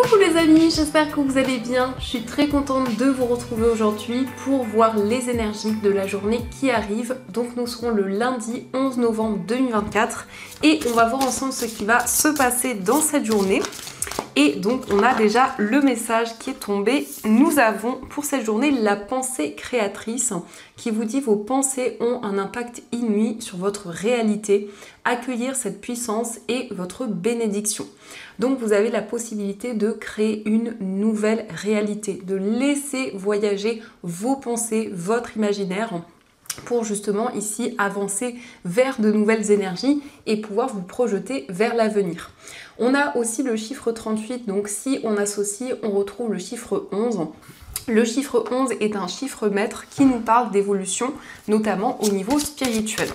Coucou les amis, j'espère que vous allez bien. Je suis très contente de vous retrouver aujourd'hui pour voir les énergies de la journée qui arrive. Donc nous serons le lundi 11 novembre 2024 et on va voir ensemble ce qui va se passer dans cette journée. Et donc on a déjà le message qui est tombé. Nous avons pour cette journée la pensée créatrice qui vous dit vos pensées ont un impact inouï sur votre réalité. Accueillir cette puissance et votre bénédiction. Donc vous avez la possibilité de créer une nouvelle réalité, de laisser voyager vos pensées, votre imaginaire pour justement ici avancer vers de nouvelles énergies et pouvoir vous projeter vers l'avenir. On a aussi le chiffre 38, donc si on associe, on retrouve le chiffre 11. Le chiffre 11 est un chiffre maître qui nous parle d'évolution, notamment au niveau spirituel.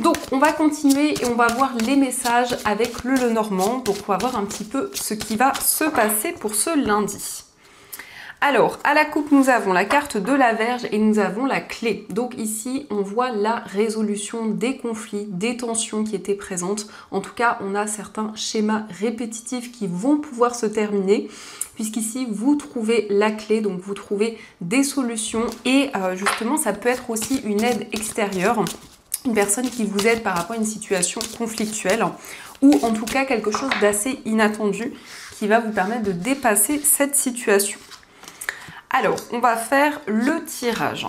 Donc on va continuer et on va voir les messages avec le Lenormand. Donc on va voir un petit peu ce qui va se passer pour ce lundi. Alors, à la coupe, nous avons la carte de la Vierge et nous avons la clé. Donc ici, on voit la résolution des conflits, des tensions qui étaient présentes. En tout cas, on a certains schémas répétitifs qui vont pouvoir se terminer, puisqu'ici, vous trouvez la clé, donc vous trouvez des solutions. Et justement, ça peut être aussi une aide extérieure, une personne qui vous aide par rapport à une situation conflictuelle, ou en tout cas quelque chose d'assez inattendu qui va vous permettre de dépasser cette situation. Alors, on va faire le tirage.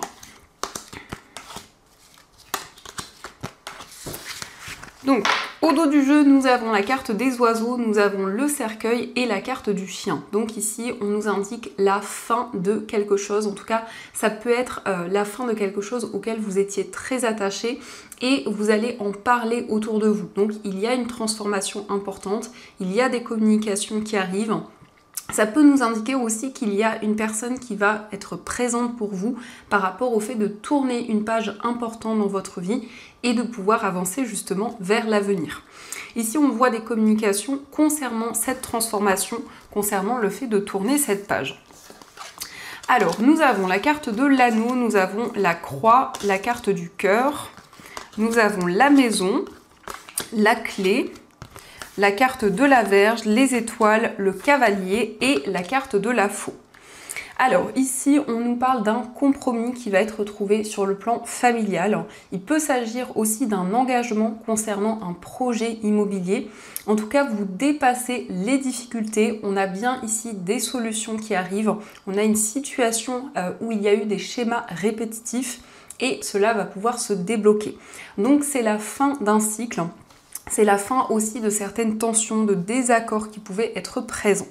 Donc, au dos du jeu, nous avons la carte des oiseaux, nous avons le cercueil et la carte du chien. Donc ici, on nous indique la fin de quelque chose. En tout cas, ça peut être la fin de quelque chose auquel vous étiez très attaché et vous allez en parler autour de vous. Donc, il y a une transformation importante, il y a des communications qui arrivent. Ça peut nous indiquer aussi qu'il y a une personne qui va être présente pour vous par rapport au fait de tourner une page importante dans votre vie et de pouvoir avancer justement vers l'avenir. Ici, on voit des communications concernant cette transformation, concernant le fait de tourner cette page. Alors, nous avons la carte de l'anneau, nous avons la croix, la carte du cœur, nous avons la maison, la clé, la carte de la Vierge, les étoiles, le cavalier et la carte de la faux. Alors ici, on nous parle d'un compromis qui va être trouvé sur le plan familial. Il peut s'agir aussi d'un engagement concernant un projet immobilier. En tout cas, vous dépassez les difficultés. On a bien ici des solutions qui arrivent. On a une situation où il y a eu des schémas répétitifs et cela va pouvoir se débloquer. Donc c'est la fin d'un cycle. C'est la fin aussi de certaines tensions, de désaccords qui pouvaient être présents.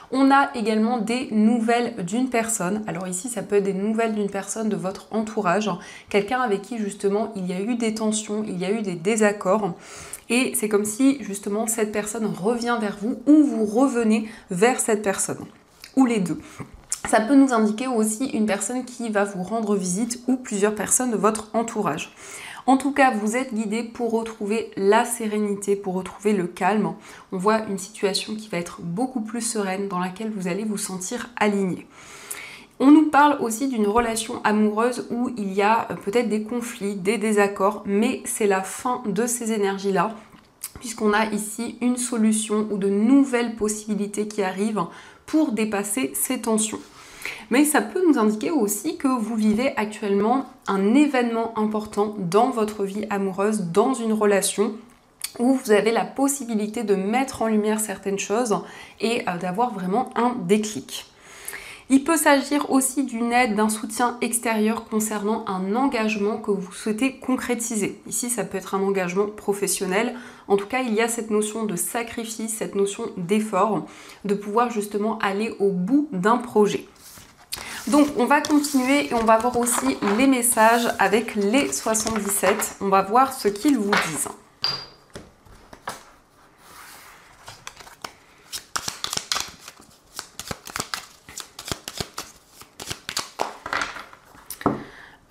On a également des nouvelles d'une personne. Alors ici, ça peut être des nouvelles d'une personne de votre entourage, quelqu'un avec qui justement il y a eu des tensions, il y a eu des désaccords. Et c'est comme si justement cette personne revient vers vous ou vous revenez vers cette personne, ou les deux. Ça peut nous indiquer aussi une personne qui va vous rendre visite ou plusieurs personnes de votre entourage. En tout cas, vous êtes guidé pour retrouver la sérénité, pour retrouver le calme. On voit une situation qui va être beaucoup plus sereine, dans laquelle vous allez vous sentir aligné. On nous parle aussi d'une relation amoureuse où il y a peut-être des conflits, des désaccords, mais c'est la fin de ces énergies-là, puisqu'on a ici une solution ou de nouvelles possibilités qui arrivent pour dépasser ces tensions. Mais ça peut nous indiquer aussi que vous vivez actuellement un événement important dans votre vie amoureuse, dans une relation où vous avez la possibilité de mettre en lumière certaines choses et d'avoir vraiment un déclic. Il peut s'agir aussi d'une aide, d'un soutien extérieur concernant un engagement que vous souhaitez concrétiser. Ici, ça peut être un engagement professionnel. En tout cas, il y a cette notion de sacrifice, cette notion d'effort, de pouvoir justement aller au bout d'un projet. Donc on va continuer et on va voir aussi les messages avec les 77. On va voir ce qu'ils vous disent.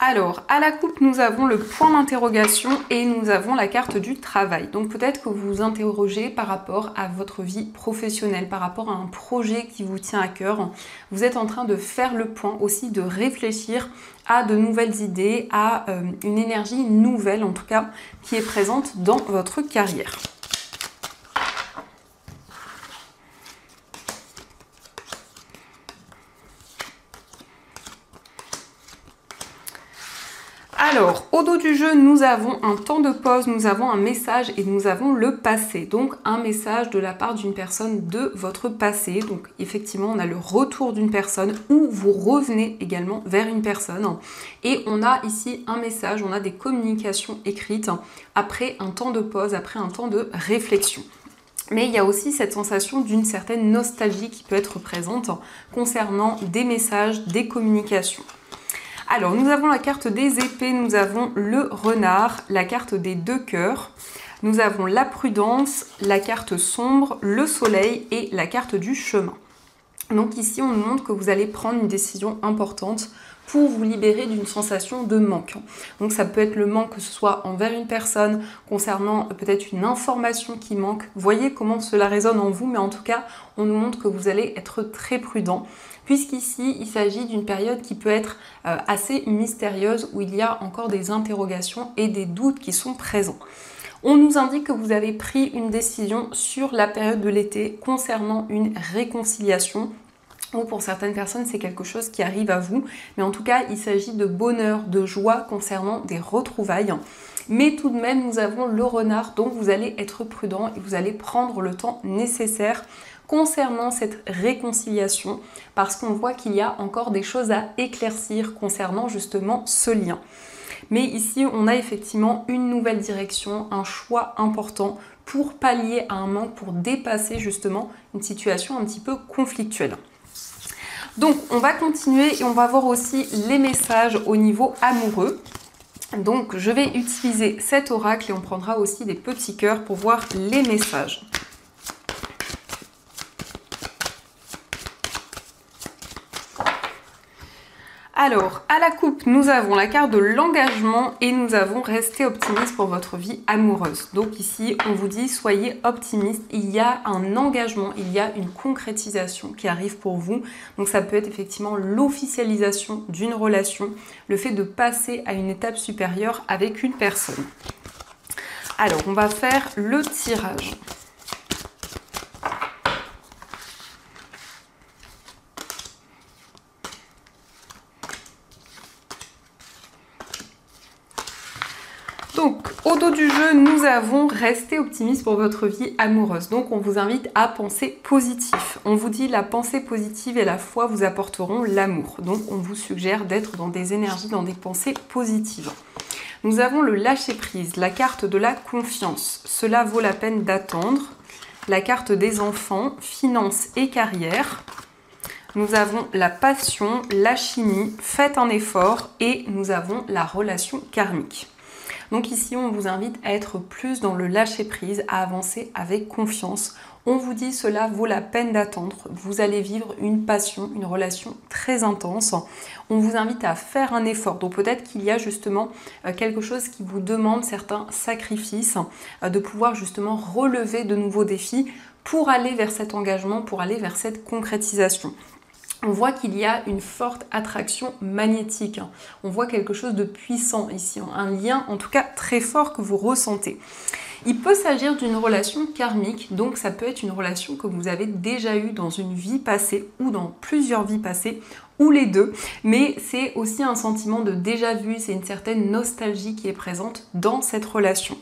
Alors, à la coupe, nous avons le point d'interrogation et nous avons la carte du travail. Donc peut-être que vous vous interrogez par rapport à votre vie professionnelle, par rapport à un projet qui vous tient à cœur. Vous êtes en train de faire le point aussi, de réfléchir à de nouvelles idées, à une énergie nouvelle en tout cas, qui est présente dans votre carrière. Alors, au dos du jeu, nous avons un temps de pause, nous avons un message et nous avons le passé. Donc, un message de la part d'une personne de votre passé. Donc, effectivement, on a le retour d'une personne ou vous revenez également vers une personne. Et on a ici un message, on a des communications écrites après un temps de pause, après un temps de réflexion. Mais il y a aussi cette sensation d'une certaine nostalgie qui peut être présente concernant des messages, des communications. Alors, nous avons la carte des épées, nous avons le renard, la carte des deux cœurs, nous avons la prudence, la carte sombre, le soleil et la carte du chemin. Donc ici, on nous montre que vous allez prendre une décision importante pour vous libérer d'une sensation de manque. Donc ça peut être le manque que ce soit envers une personne, concernant peut-être une information qui manque. Voyez comment cela résonne en vous, mais en tout cas, on nous montre que vous allez être très prudent, puisqu'ici, il s'agit d'une période qui peut être assez mystérieuse, où il y a encore des interrogations et des doutes qui sont présents. On nous indique que vous avez pris une décision sur la période de l'été concernant une réconciliation, ou pour certaines personnes, c'est quelque chose qui arrive à vous. Mais en tout cas, il s'agit de bonheur, de joie concernant des retrouvailles. Mais tout de même, nous avons le renard, donc vous allez être prudent et vous allez prendre le temps nécessaire concernant cette réconciliation, parce qu'on voit qu'il y a encore des choses à éclaircir concernant justement ce lien. Mais ici, on a effectivement une nouvelle direction, un choix important pour pallier à un manque, pour dépasser justement une situation un petit peu conflictuelle. Donc, on va continuer et on va voir aussi les messages au niveau amoureux. Donc, je vais utiliser cet oracle et on prendra aussi des petits cœurs pour voir les messages. Alors, à la coupe, nous avons la carte de l'engagement et nous avons resté optimiste pour votre vie amoureuse. Donc ici, on vous dit, soyez optimiste. Il y a un engagement, il y a une concrétisation qui arrive pour vous. Donc ça peut être effectivement l'officialisation d'une relation, le fait de passer à une étape supérieure avec une personne. Alors, on va faire le tirage. Donc, au dos du jeu, nous avons resté optimiste pour votre vie amoureuse. Donc, on vous invite à penser positif. On vous dit la pensée positive et la foi vous apporteront l'amour. Donc, on vous suggère d'être dans des énergies, dans des pensées positives. Nous avons le lâcher-prise, la carte de la confiance. Cela vaut la peine d'attendre. La carte des enfants, finances et carrière. Nous avons la passion, la chimie, faites un effort et nous avons la relation karmique. Donc ici, on vous invite à être plus dans le lâcher-prise, à avancer avec confiance. On vous dit cela vaut la peine d'attendre. Vous allez vivre une passion, une relation très intense. On vous invite à faire un effort. Donc peut-être qu'il y a justement quelque chose qui vous demande certains sacrifices, de pouvoir justement relever de nouveaux défis pour aller vers cet engagement, pour aller vers cette concrétisation. On voit qu'il y a une forte attraction magnétique. On voit quelque chose de puissant ici, un lien en tout cas très fort que vous ressentez. Il peut s'agir d'une relation karmique, donc ça peut être une relation que vous avez déjà eue dans une vie passée ou dans plusieurs vies passées, ou les deux, mais c'est aussi un sentiment de déjà-vu, c'est une certaine nostalgie qui est présente dans cette relation.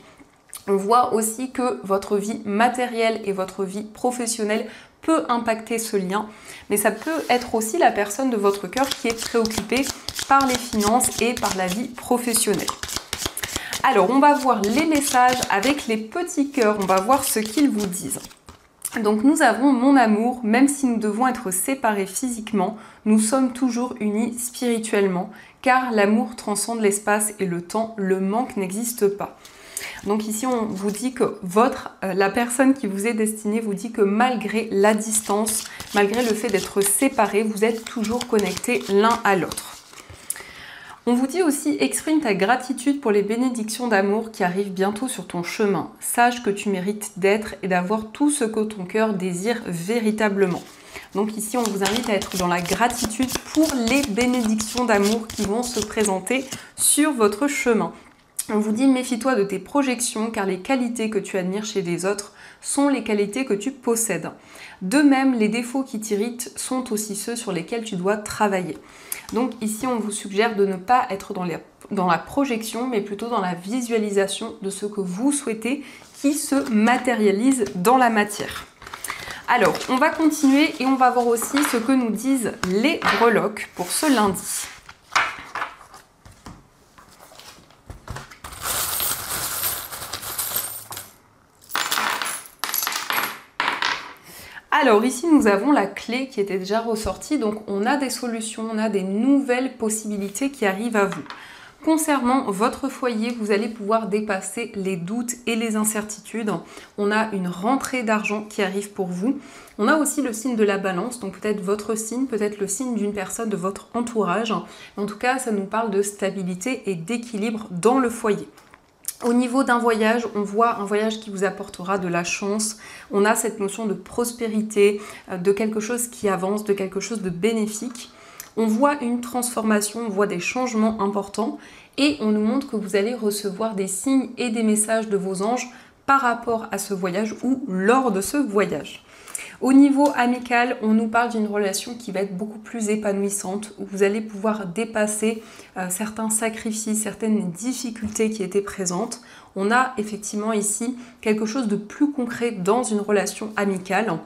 On voit aussi que votre vie matérielle et votre vie professionnelle peut impacter ce lien, mais ça peut être aussi la personne de votre cœur qui est préoccupée par les finances et par la vie professionnelle. Alors, on va voir les messages avec les petits cœurs, on va voir ce qu'ils vous disent. Donc nous avons mon amour, même si nous devons être séparés physiquement, nous sommes toujours unis spirituellement, car l'amour transcende l'espace et le temps, le manque n'existe pas. Donc ici, on vous dit que la personne qui vous est destinée vous dit que malgré la distance, malgré le fait d'être séparés, vous êtes toujours connectés l'un à l'autre. On vous dit aussi, exprime ta gratitude pour les bénédictions d'amour qui arrivent bientôt sur ton chemin. Sache que tu mérites d'être et d'avoir tout ce que ton cœur désire véritablement. Donc ici, on vous invite à être dans la gratitude pour les bénédictions d'amour qui vont se présenter sur votre chemin. On vous dit, méfie-toi de tes projections car les qualités que tu admires chez les autres sont les qualités que tu possèdes. De même, les défauts qui t'irritent sont aussi ceux sur lesquels tu dois travailler. Donc ici, on vous suggère de ne pas être dans la dans la projection, mais plutôt dans la visualisation de ce que vous souhaitez qui se matérialise dans la matière. Alors, on va continuer et on va voir aussi ce que nous disent les breloques pour ce lundi. Alors ici, nous avons la clé qui était déjà ressortie, donc on a des solutions, on a des nouvelles possibilités qui arrivent à vous. Concernant votre foyer, vous allez pouvoir dépasser les doutes et les incertitudes. On a une rentrée d'argent qui arrive pour vous. On a aussi le signe de la balance, donc peut-être votre signe, peut-être le signe d'une personne de votre entourage. En tout cas, ça nous parle de stabilité et d'équilibre dans le foyer. Au niveau d'un voyage, on voit un voyage qui vous apportera de la chance. On a cette notion de prospérité, de quelque chose qui avance, de quelque chose de bénéfique. On voit une transformation, on voit des changements importants et on nous montre que vous allez recevoir des signes et des messages de vos anges par rapport à ce voyage ou lors de ce voyage. Au niveau amical, on nous parle d'une relation qui va être beaucoup plus épanouissante, où vous allez pouvoir dépasser certains sacrifices, certaines difficultés qui étaient présentes. On a effectivement ici quelque chose de plus concret dans une relation amicale.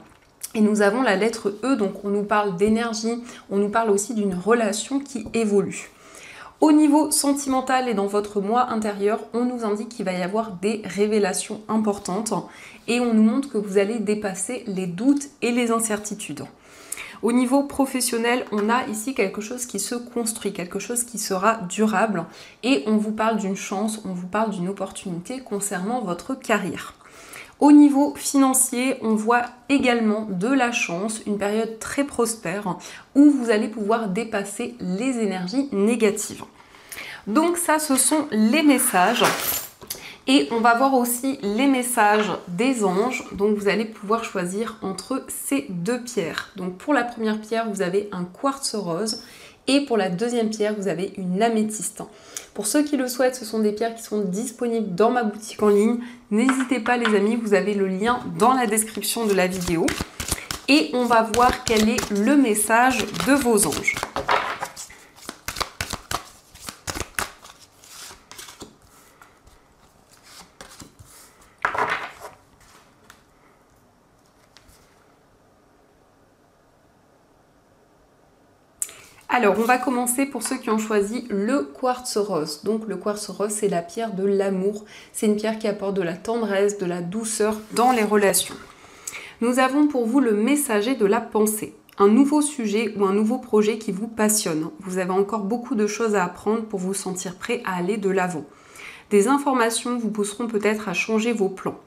Et nous avons la lettre E, donc on nous parle d'énergie, on nous parle aussi d'une relation qui évolue. Au niveau sentimental et dans votre moi intérieur, on nous indique qu'il va y avoir des révélations importantes et on nous montre que vous allez dépasser les doutes et les incertitudes. Au niveau professionnel, on a ici quelque chose qui se construit, quelque chose qui sera durable et on vous parle d'une chance, on vous parle d'une opportunité concernant votre carrière. Au niveau financier, on voit également de la chance, une période très prospère où vous allez pouvoir dépasser les énergies négatives. Donc ça, ce sont les messages. Et on va voir aussi les messages des anges. Donc vous allez pouvoir choisir entre ces deux pierres. Donc pour la première pierre, vous avez un quartz rose. Et pour la deuxième pierre, vous avez une améthyste. Pour ceux qui le souhaitent, ce sont des pierres qui sont disponibles dans ma boutique en ligne. N'hésitez pas les amis, vous avez le lien dans la description de la vidéo. Et on va voir quel est le message de vos anges. Alors, on va commencer pour ceux qui ont choisi le quartz rose. Donc, le quartz rose, c'est la pierre de l'amour. C'est une pierre qui apporte de la tendresse, de la douceur dans les relations. Nous avons pour vous le messager de la pensée. Un nouveau sujet ou un nouveau projet qui vous passionne. Vous avez encore beaucoup de choses à apprendre pour vous sentir prêt à aller de l'avant. Des informations vous pousseront peut-être à changer vos plans.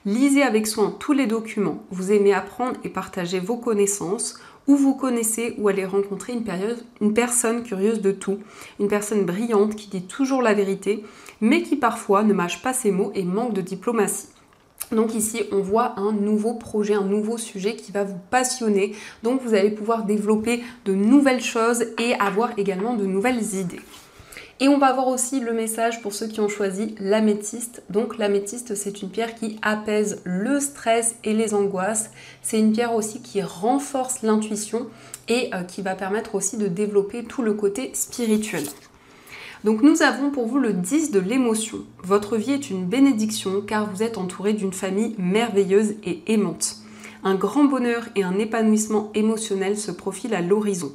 Lisez avec soin tous les documents. Vous aimez apprendre et partager vos connaissances. Ou vous connaissez ou allez rencontrer une personne curieuse de tout, une personne brillante qui dit toujours la vérité, mais qui parfois ne mâche pas ses mots et manque de diplomatie. Donc ici, on voit un nouveau projet, un nouveau sujet qui va vous passionner. Donc vous allez pouvoir développer de nouvelles choses et avoir également de nouvelles idées. Et on va voir aussi le message pour ceux qui ont choisi l'améthyste. Donc l'améthyste, c'est une pierre qui apaise le stress et les angoisses. C'est une pierre aussi qui renforce l'intuition et qui va permettre aussi de développer tout le côté spirituel. Donc nous avons pour vous le 10 de l'émotion. Votre vie est une bénédiction car vous êtes entouré d'une famille merveilleuse et aimante. Un grand bonheur et un épanouissement émotionnel se profilent à l'horizon.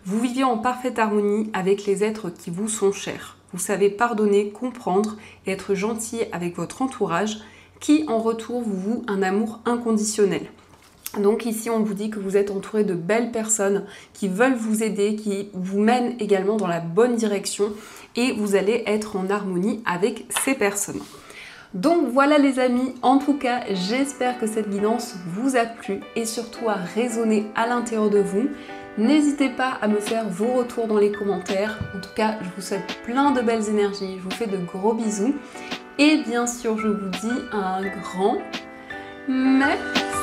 Vous vivez en parfaite harmonie avec les êtres qui vous sont chers. Vous savez pardonner, comprendre et être gentil avec votre entourage qui en retour vous voue un amour inconditionnel. Donc ici on vous dit que vous êtes entouré de belles personnes qui veulent vous aider, qui vous mènent également dans la bonne direction et vous allez être en harmonie avec ces personnes. Donc voilà les amis, en tout cas j'espère que cette guidance vous a plu et surtout a résonné à l'intérieur de vous. N'hésitez pas à me faire vos retours dans les commentaires. En tout cas, je vous souhaite plein de belles énergies. Je vous fais de gros bisous. Et bien sûr, je vous dis un grand merci.